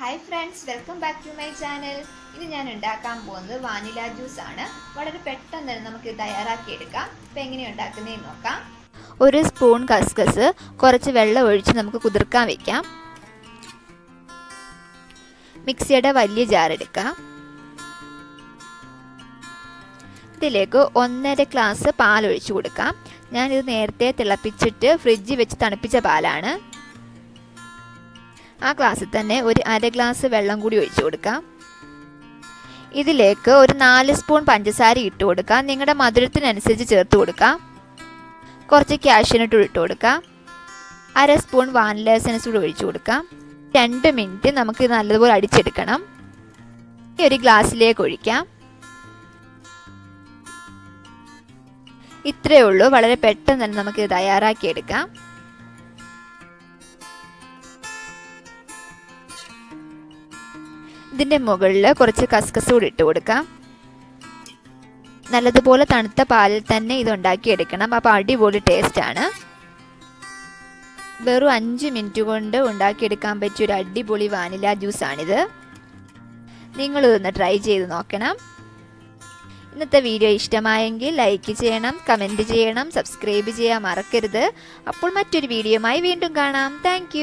Hi friends, welcome back to my channel. ഇത് ഞാൻ ഉണ്ടാക്കാൻ പോകുന്നത് വാനില ജ്യൂസ് ആണ്. വളരെ പെട്ടെന്ന് തന്നെ നമുക്ക് തയ്യാറാക്കി എടുക്കാം. അപ്പോൾ എങ്ങനെയാണ് ഉണ്ടാക്കുന്നതെന്ന് നോക്കാം. ഒരു സ്പൂൺ കസ്കസ് കുറച്ച് വെള്ളം ഒഴിച്ച് നമുക്ക് കുതിർക്കാൻ വെക്കാം. മിക്സിയുടെ വലിയ ജാർ എടുക്കാം. ഇതിലേക്ക് 1.5 ഗ്ലാസ് പാൽ ഒഴിച്ചു കൊടുക്കാം. ഞാനിത് നേരത്തെ തിളപ്പിച്ചിട്ട് ഫ്രിഡ്ജിൽ വെച്ച് തണുപ്പിച്ച പാലാണ്. ആ ഗ്ലാസ്സിൽ തന്നെ ഒരു 1/2 ഗ്ലാസ് വെള്ളം കൂടി ഒഴിച്ചു കൊടുക്കാം. ഇതിലേക്ക് ഒരു 4 സ്പൂൺ പഞ്ചസാര ഇട്ട് കൊടുക്കാം. നിങ്ങളുടെ മധുരത്തിനനുസരിച്ച് ചേർത്ത് കൊടുക്കാം. കുറച്ച് കാഷ്യൂനട്ട് ഇട്ട് കൊടുക്കാം. 1/2 സ്പൂൺ വാനില എസൻസ് കൂടി ഒഴിച്ചു കൊടുക്കാം. 2 മിനിറ്റ് നമുക്ക് നല്ലതുപോലെ അടിച്ചെടുക്കണം. ഒരു ഗ്ലാസ്സിലേക്ക് ഒഴിക്കാം. ഇത്രയേ ഉള്ളൂ. വളരെ പെട്ടെന്ന് തന്നെ നമുക്ക് തയ്യാറാക്കിയെടുക്കാം. ഇതിൻ്റെ മുകളിൽ കുറച്ച് കസ്കസ് കൂടി ഇട്ട് കൊടുക്കാം. നല്ലതുപോലെ തണുത്ത പാലിൽ തന്നെ ഇത് ഉണ്ടാക്കിയെടുക്കണം. അപ്പോൾ അടിപൊളി ടേസ്റ്റാണ്. വെറും 5 മിനിറ്റ് കൊണ്ട് ഉണ്ടാക്കിയെടുക്കാൻ പറ്റിയ ഒരു അടിപൊളി വാനില ജ്യൂസാണിത്. നിങ്ങളിതൊന്ന് ട്രൈ ചെയ്ത് നോക്കണം. ഇന്നത്തെ വീഡിയോ ഇഷ്ടമായെങ്കിൽ ലൈക്ക് ചെയ്യണം, കമൻറ്റ് ചെയ്യണം, സബ്സ്ക്രൈബ് ചെയ്യാൻ മറക്കരുത്. അപ്പോൾ മറ്റൊരു വീഡിയോയുമായി വീണ്ടും കാണാം. താങ്ക്